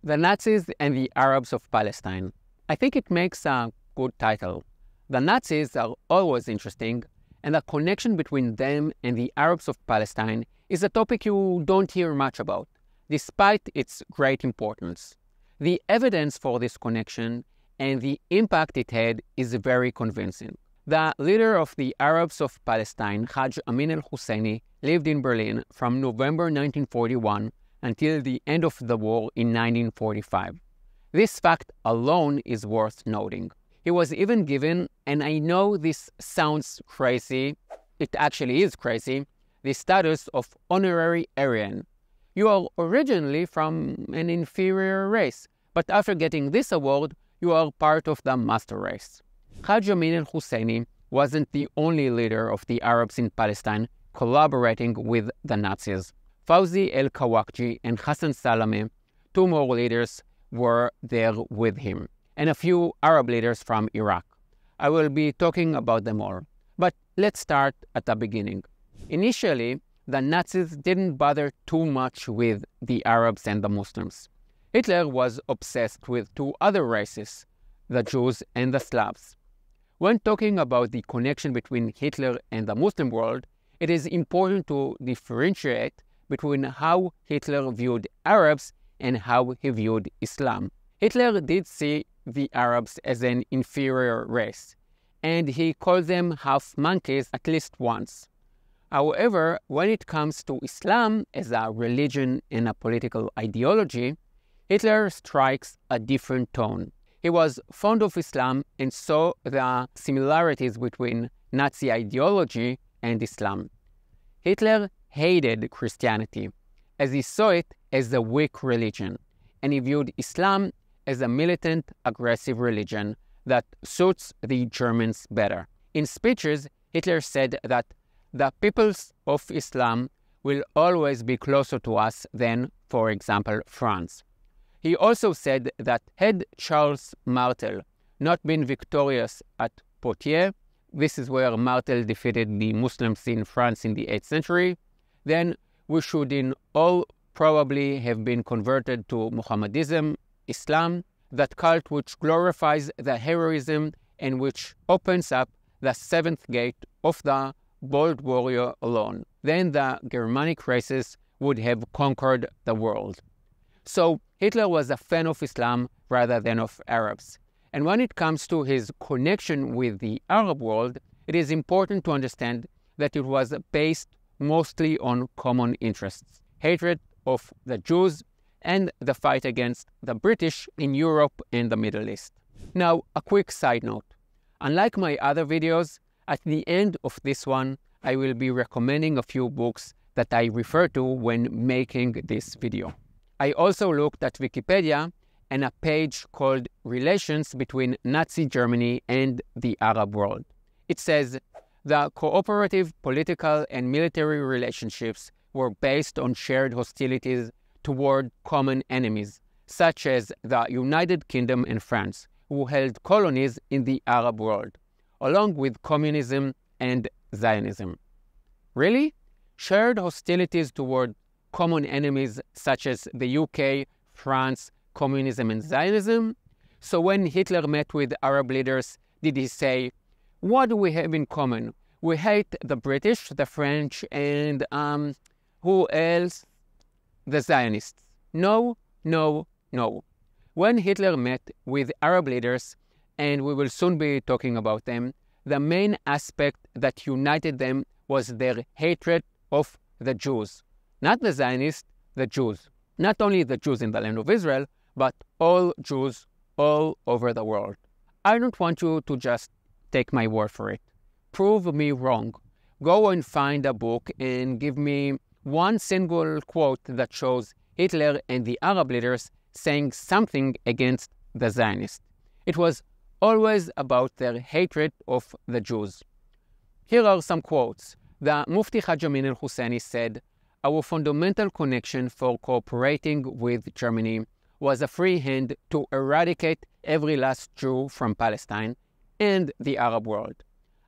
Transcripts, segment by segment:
The Nazis and the Arabs of Palestine. I think it makes a good title. The Nazis are always interesting, and the connection between them and the Arabs of Palestine is a topic you don't hear much about, despite its great importance. The evidence for this connection and the impact it had is very convincing. The leader of the Arabs of Palestine, Hajj Amin Al-Husseini, lived in Berlin from November 1941 until the end of the war in 1945. This fact alone is worth noting. He was even given, and I know this sounds crazy, it actually is crazy, the status of honorary Aryan. You are originally from an inferior race, but after getting this award, you are part of the master race. Hajj Amin al-Husseini wasn't the only leader of the Arabs in Palestine collaborating with the Nazis. Fawzi el-Kawakji and Hassan Salam, two more leaders, were there with him, and a few Arab leaders from Iraq. I will be talking about them all. But let's start at the beginning. Initially, the Nazis didn't bother too much with the Arabs and the Muslims. Hitler was obsessed with two other races, the Jews and the Slavs. When talking about the connection between Hitler and the Muslim world, it is important to differentiate between how Hitler viewed Arabs and how he viewed Islam. Hitler did see the Arabs as an inferior race, and he called them half monkeys at least once. However, when it comes to Islam as a religion and a political ideology, Hitler strikes a different tone. He was fond of Islam and saw the similarities between Nazi ideology and Islam. Hitler hated Christianity, as he saw it as a weak religion, and he viewed Islam as a militant, aggressive religion that suits the Germans better. In speeches, Hitler said that the peoples of Islam will always be closer to us than, for example, France. He also said that had Charles Martel not been victorious at Poitiers, this is where Martel defeated the Muslims in France in the 8th century, then we should in all probably have been converted to Mohammedism, Islam, that cult which glorifies the heroism and which opens up the seventh gate of the bold warrior alone. Then the Germanic races would have conquered the world. So Hitler was a fan of Islam rather than of Arabs. And when it comes to his connection with the Arab world, it is important to understand that it was based mostly on common interests, hatred of the Jews and the fight against the British in Europe and the Middle East. Now, a quick side note. Unlike my other videos, at the end of this one, I will be recommending a few books that I refer to when making this video. I also looked at Wikipedia and a page called Relations between Nazi Germany and the Arab World. It says, the cooperative political and military relationships were based on shared hostilities toward common enemies, such as the United Kingdom and France, who held colonies in the Arab world, along with communism and Zionism. Really? Shared hostilities toward common enemies such as the UK, France, communism and Zionism? So when Hitler met with Arab leaders, did he say, what do we have in common? We hate the British, the French, and who else? The Zionists. No, no, no. When Hitler met with Arab leaders, and we will soon be talking about them, the main aspect that united them was their hatred of the Jews. Not the Zionists, the Jews. Not only the Jews in the land of Israel, but all Jews all over the world. I don't want you to just take my word for it. Prove me wrong. Go and find a book and give me one single quote that shows Hitler and the Arab leaders saying something against the Zionists. It was always about their hatred of the Jews. Here are some quotes. The Mufti Hajj Amin al-Husseini said, our fundamental connection for cooperating with Germany was a free hand to eradicate every last Jew from Palestine and the Arab world.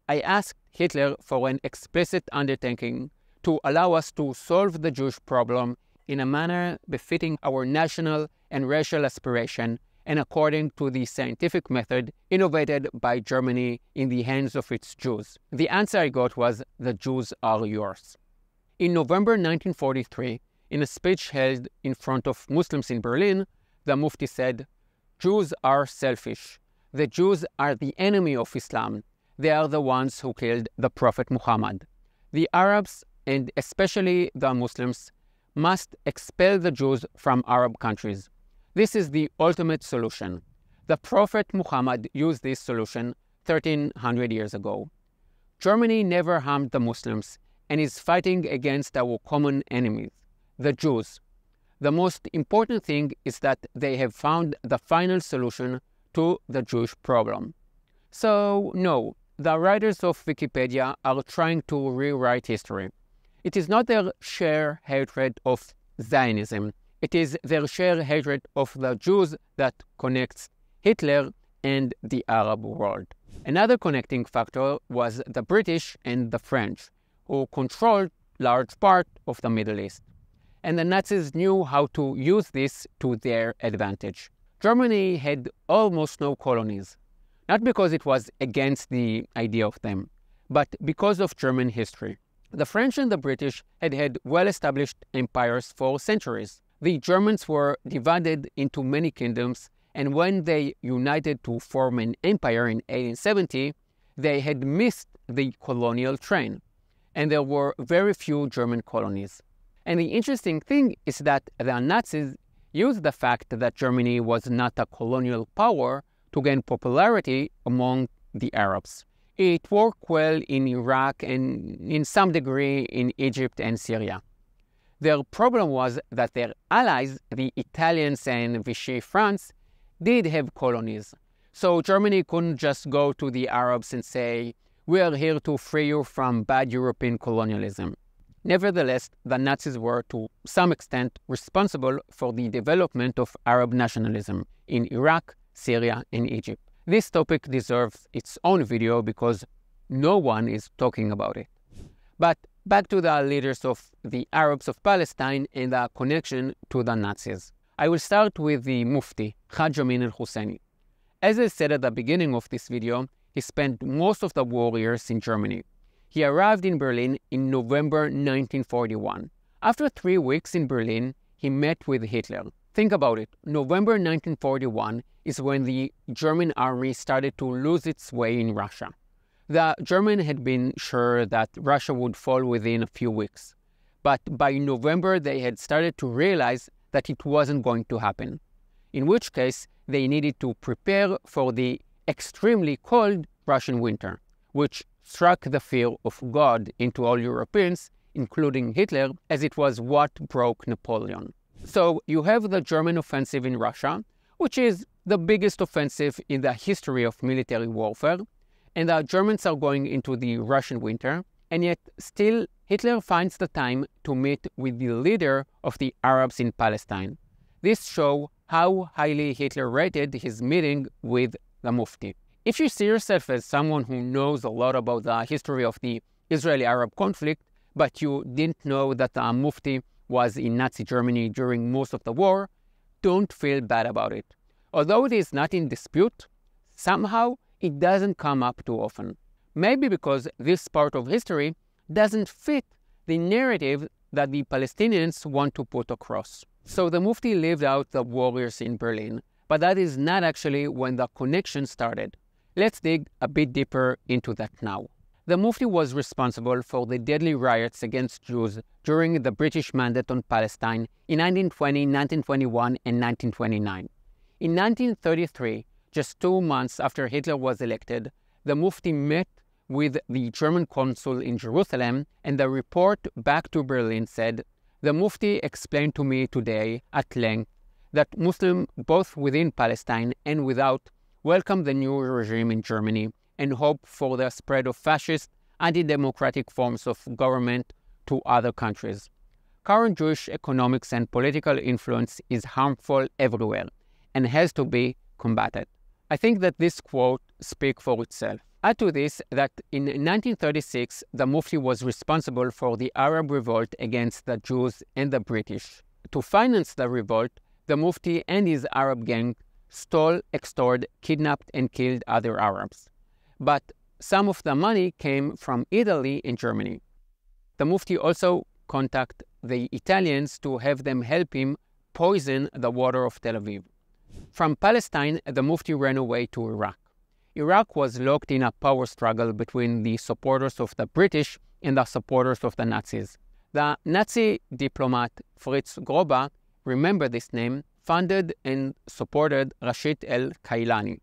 I asked Hitler for an explicit undertaking to allow us to solve the Jewish problem in a manner befitting our national and racial aspiration and according to the scientific method innovated by Germany in the hands of its Jews? The answer I got was, the Jews are yours. In November 1943, in a speech held in front of Muslims in Berlin, the Mufti said, "Jews are selfish. The Jews are the enemy of Islam. They are the ones who killed the Prophet Muhammad. The Arabs, and especially the Muslims, must expel the Jews from Arab countries. This is the ultimate solution. The Prophet Muhammad used this solution 1300 years ago. Germany never harmed the Muslims and is fighting against our common enemies, the Jews. The most important thing is that they have found the final solution to the Jewish problem." So, no, the writers of Wikipedia are trying to rewrite history. It is not their sheer hatred of Zionism. It is their sheer hatred of the Jews that connects Hitler and the Arab world. Another connecting factor was the British and the French, who controlled large part of the Middle East. And the Nazis knew how to use this to their advantage. Germany had almost no colonies, not because it was against the idea of them, but because of German history. The French and the British had had well-established empires for centuries. The Germans were divided into many kingdoms, and when they united to form an empire in 1870, they had missed the colonial train, and there were very few German colonies. And the interesting thing is that the Nazis used the fact that Germany was not a colonial power to gain popularity among the Arabs. It worked well in Iraq and in some degree in Egypt and Syria. Their problem was that their allies, the Italians and Vichy France, did have colonies. So Germany couldn't just go to the Arabs and say, "We are here to free you from bad European colonialism." Nevertheless, the Nazis were to some extent responsible for the development of Arab nationalism in Iraq, Syria, and Egypt. This topic deserves its own video because no one is talking about it. But back to the leaders of the Arabs of Palestine and the connection to the Nazis. I will start with the Mufti, Hajj Amin Al-Husseini. As I said at the beginning of this video, he spent most of the war years in Germany. He arrived in Berlin in November 1941. After 3 weeks in Berlin, he met with Hitler. Think about it. November 1941 is when the German army started to lose its way in Russia. The Germans had been sure that Russia would fall within a few weeks. But by November, they had started to realize that it wasn't going to happen, in which case they needed to prepare for the extremely cold Russian winter, which struck the fear of God into all Europeans, including Hitler, as it was what broke Napoleon. So you have the German offensive in Russia, which is the biggest offensive in the history of military warfare, and the Germans are going into the Russian winter, and yet still Hitler finds the time to meet with the leader of the Arabs in Palestine. This shows how highly Hitler rated his meeting with the Mufti. If you see yourself as someone who knows a lot about the history of the Israeli-Arab conflict, but you didn't know that the Mufti was in Nazi Germany during most of the war, don't feel bad about it. Although it is not in dispute, somehow it doesn't come up too often. Maybe because this part of history doesn't fit the narrative that the Palestinians want to put across. So the Mufti lived out the warriors in Berlin, but that is not actually when the connection started. Let's dig a bit deeper into that now. The Mufti was responsible for the deadly riots against Jews during the British Mandate on Palestine in 1920, 1921, and 1929. In 1933, just 2 months after Hitler was elected, the Mufti met with the German consul in Jerusalem, and the report back to Berlin said, "The Mufti explained to me today at length that Muslims, both within Palestine and without, welcome the new regime in Germany and hope for the spread of fascist, anti-democratic forms of government to other countries. Current Jewish economics and political influence is harmful everywhere and has to be combated." I think that this quote speaks for itself. Add to this that in 1936, the Mufti was responsible for the Arab Revolt against the Jews and the British. to finance the revolt, the Mufti and his Arab gang stole, extorted, kidnapped, and killed other Arabs. But some of the money came from Italy and Germany. The Mufti also contacted the Italians to have them help him poison the water of Tel Aviv. From Palestine, the Mufti ran away to Iraq. Iraq was locked in a power struggle between the supporters of the British and the supporters of the Nazis. The Nazi diplomat Fritz Groba, remember this name, funded and supported Rashid al-Kailani,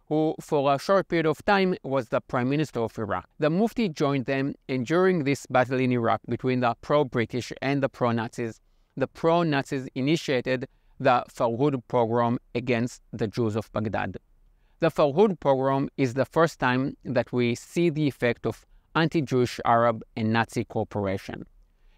who for a short period of time was the Prime Minister of Iraq. The Mufti joined them, and during this battle in Iraq between the pro-British and the pro-Nazis, the pro-Nazis initiated the Fuehrer pogrom against the Jews of Baghdad. The Fuehrer pogrom is the first time that we see the effect of anti-Jewish Arab and Nazi cooperation.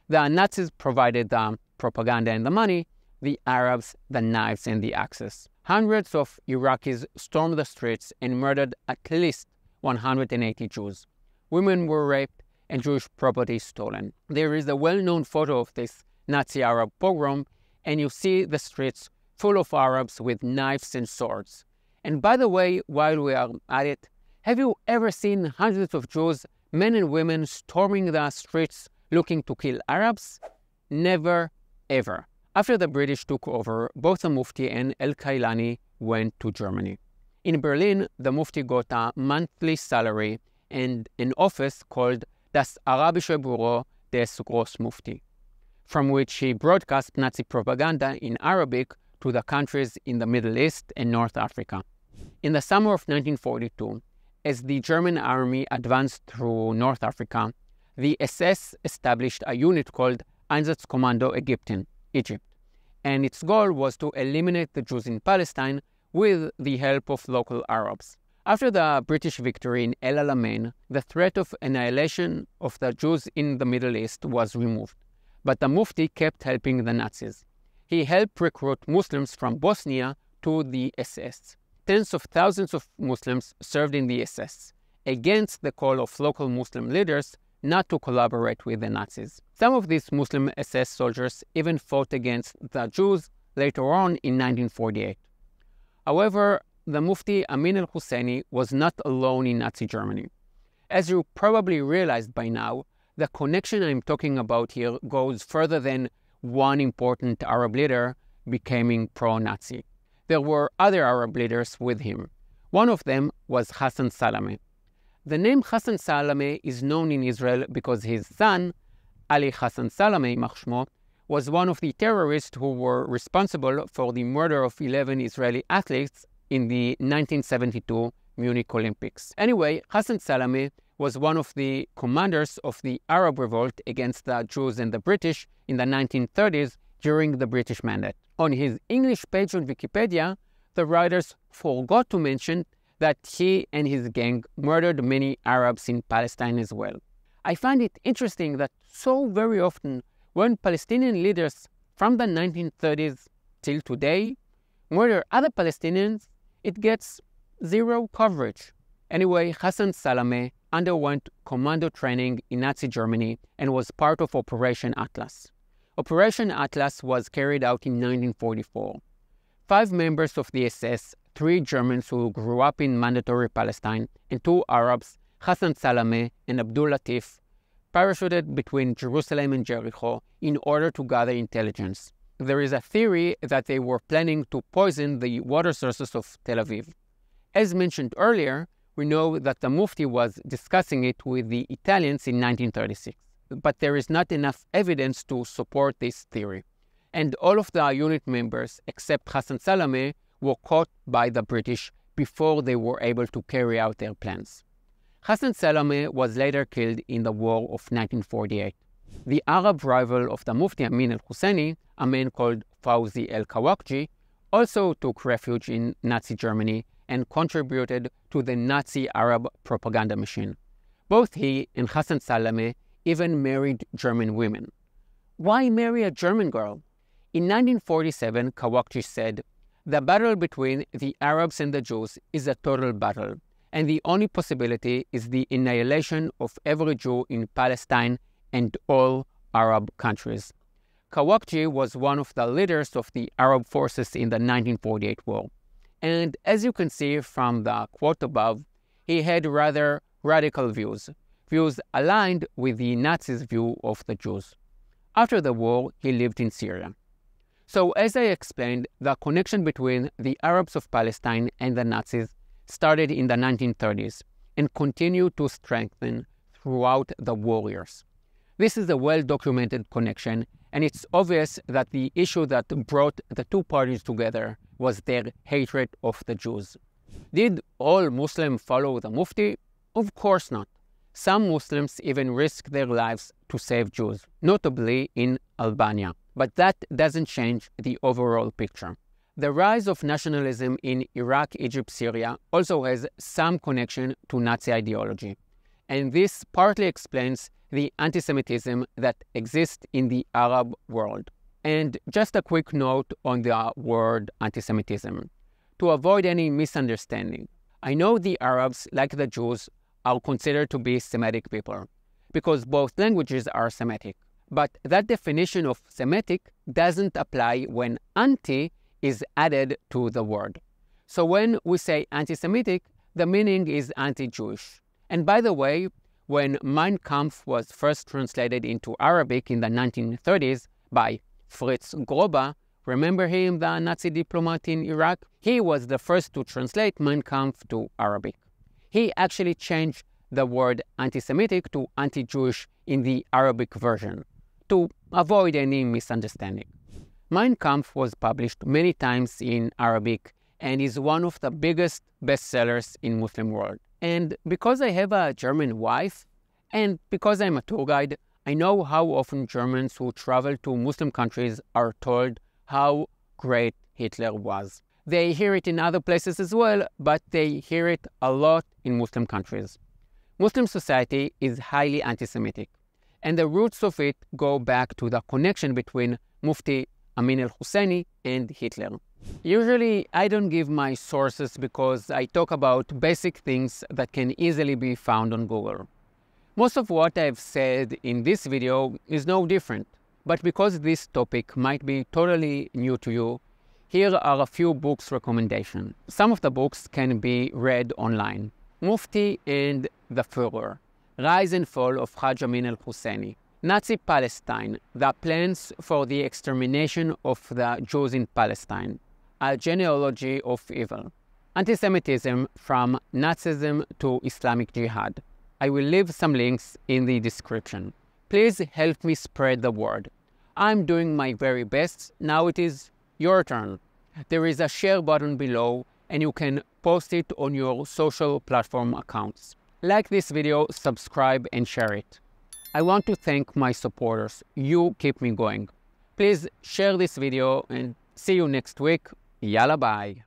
The Nazis provided the propaganda and the money, the Arabs the knives and the axes. Hundreds of Iraqis stormed the streets and murdered at least 180 Jews. Women were raped and Jewish property stolen. There is a well-known photo of this Nazi-Arab pogrom, and you see the streets full of Arabs with knives and swords. And by the way, while we are at it, have you ever seen hundreds of Jews, men and women, storming the streets looking to kill Arabs? Never, ever. After the British took over, both the Mufti and al-Kailani went to Germany. In Berlin, the Mufti got a monthly salary and an office called Das Arabische Büro des Großmufti, from which he broadcast Nazi propaganda in Arabic to the countries in the Middle East and North Africa. In the summer of 1942, as the German army advanced through North Africa, the SS established a unit called Einsatzkommando Ägypten, Egypt, and its goal was to eliminate the Jews in Palestine with the help of local Arabs. After the British victory in El Alamein, the threat of annihilation of the Jews in the Middle East was removed, but the Mufti kept helping the Nazis. He helped recruit Muslims from Bosnia to the SS. Tens of thousands of Muslims served in the SS, against the call of local Muslim leaders not to collaborate with the Nazis. Some of these Muslim SS soldiers even fought against the Jews later on in 1948. However, the Mufti Amin al-Husseini was not alone in Nazi Germany. As you probably realized by now, the connection I'm talking about here goes further than one important Arab leader becoming pro-Nazi. There were other Arab leaders with him. One of them was Hassan Salam. The name Hassan Salam is known in Israel because his son, Ali Hassan Salam, יימח שמו, was one of the terrorists who were responsible for the murder of 11 Israeli athletes in the 1972 Munich Olympics. Anyway, Hassan Salam was one of the commanders of the Arab Revolt against the Jews and the British in the 1930s during the British Mandate. On his English page on Wikipedia, the writers forgot to mention that he and his gang murdered many Arabs in Palestine as well. I find it interesting that so very often when Palestinian leaders from the 1930s till today murder other Palestinians, it gets zero coverage. Anyway, Hassan Salam underwent commando training in Nazi Germany and was part of Operation Atlas. Operation Atlas was carried out in 1944. 5 members of the SS, 3 Germans who grew up in mandatory Palestine, and 2 Arabs, Hassan Salam and Abdul Latif, parachuted between Jerusalem and Jericho in order to gather intelligence. There is a theory that they were planning to poison the water sources of Tel Aviv. As mentioned earlier, we know that the Mufti was discussing it with the Italians in 1936. But there is not enough evidence to support this theory. And all of the unit members, except Hassan Salam, were caught by the British before they were able to carry out their plans. Hassan Salam was later killed in the war of 1948. The Arab rival of the Mufti Amin al-Husseini, a man called Fawzi al-Kawakji, also took refuge in Nazi Germany and contributed to the Nazi Arab propaganda machine. Both he and Hassan Salam even married German women. Why marry a German girl? In 1947, Kawakji said, "The battle between the Arabs and the Jews is a total battle, and the only possibility is the annihilation of every Jew in Palestine and all Arab countries." Kawakji was one of the leaders of the Arab forces in the 1948 war. And as you can see from the quote above, he had rather radical views aligned with the Nazis' view of the Jews. After the war, he lived in Syria. So as I explained, the connection between the Arabs of Palestine and the Nazis started in the 1930s and continued to strengthen throughout the war years. This is a well-documented connection, and it's obvious that the issue that brought the two parties together was their hatred of the Jews. Did all Muslims follow the Mufti? Of course not. Some Muslims even risked their lives to save Jews, notably in Albania. But that doesn't change the overall picture. The rise of nationalism in Iraq, Egypt, Syria also has some connection to Nazi ideology. And this partly explains the anti-Semitism that exists in the Arab world. And just a quick note on the word anti-Semitism. To avoid any misunderstanding, I know the Arabs, like the Jews, are considered to be Semitic people, because both languages are Semitic. But that definition of Semitic doesn't apply when anti is added to the word. So when we say anti-Semitic, the meaning is anti-Jewish. And by the way, when Mein Kampf was first translated into Arabic in the 1930s by Fritz Grober, remember him, the Nazi diplomat in Iraq? He was the first to translate Mein Kampf to Arabic. He actually changed the word anti-Semitic to anti-Jewish in the Arabic version to avoid any misunderstanding. Mein Kampf was published many times in Arabic and is one of the biggest bestsellers in Muslim world. And because I have a German wife and because I'm a tour guide, I know how often Germans who travel to Muslim countries are told how great Hitler was. They hear it in other places as well, but they hear it a lot in Muslim countries. Muslim society is highly anti-Semitic, and the roots of it go back to the connection between Mufti Amin Al-Hussein and Hitler. Usually, I don't give my sources because I talk about basic things that can easily be found on Google. Most of what I've said in this video is no different, but because this topic might be totally new to you, here are a few books recommendations. Some of the books can be read online. Mufti and the Fuehrer, Rise and Fall of Hajj Amin al-Husseini. Nazi Palestine, The Plans for the Extermination of the Jews in Palestine. A Genealogy of Evil. Anti-Semitism from Nazism to Islamic Jihad. I will leave some links in the description. Please help me spread the word. I'm doing my very best. Now it is your turn. There is a share button below and you can post it on your social platform accounts. Like this video, subscribe and share it. I want to thank my supporters. You keep me going. Please share this video and see you next week. Yalla bye.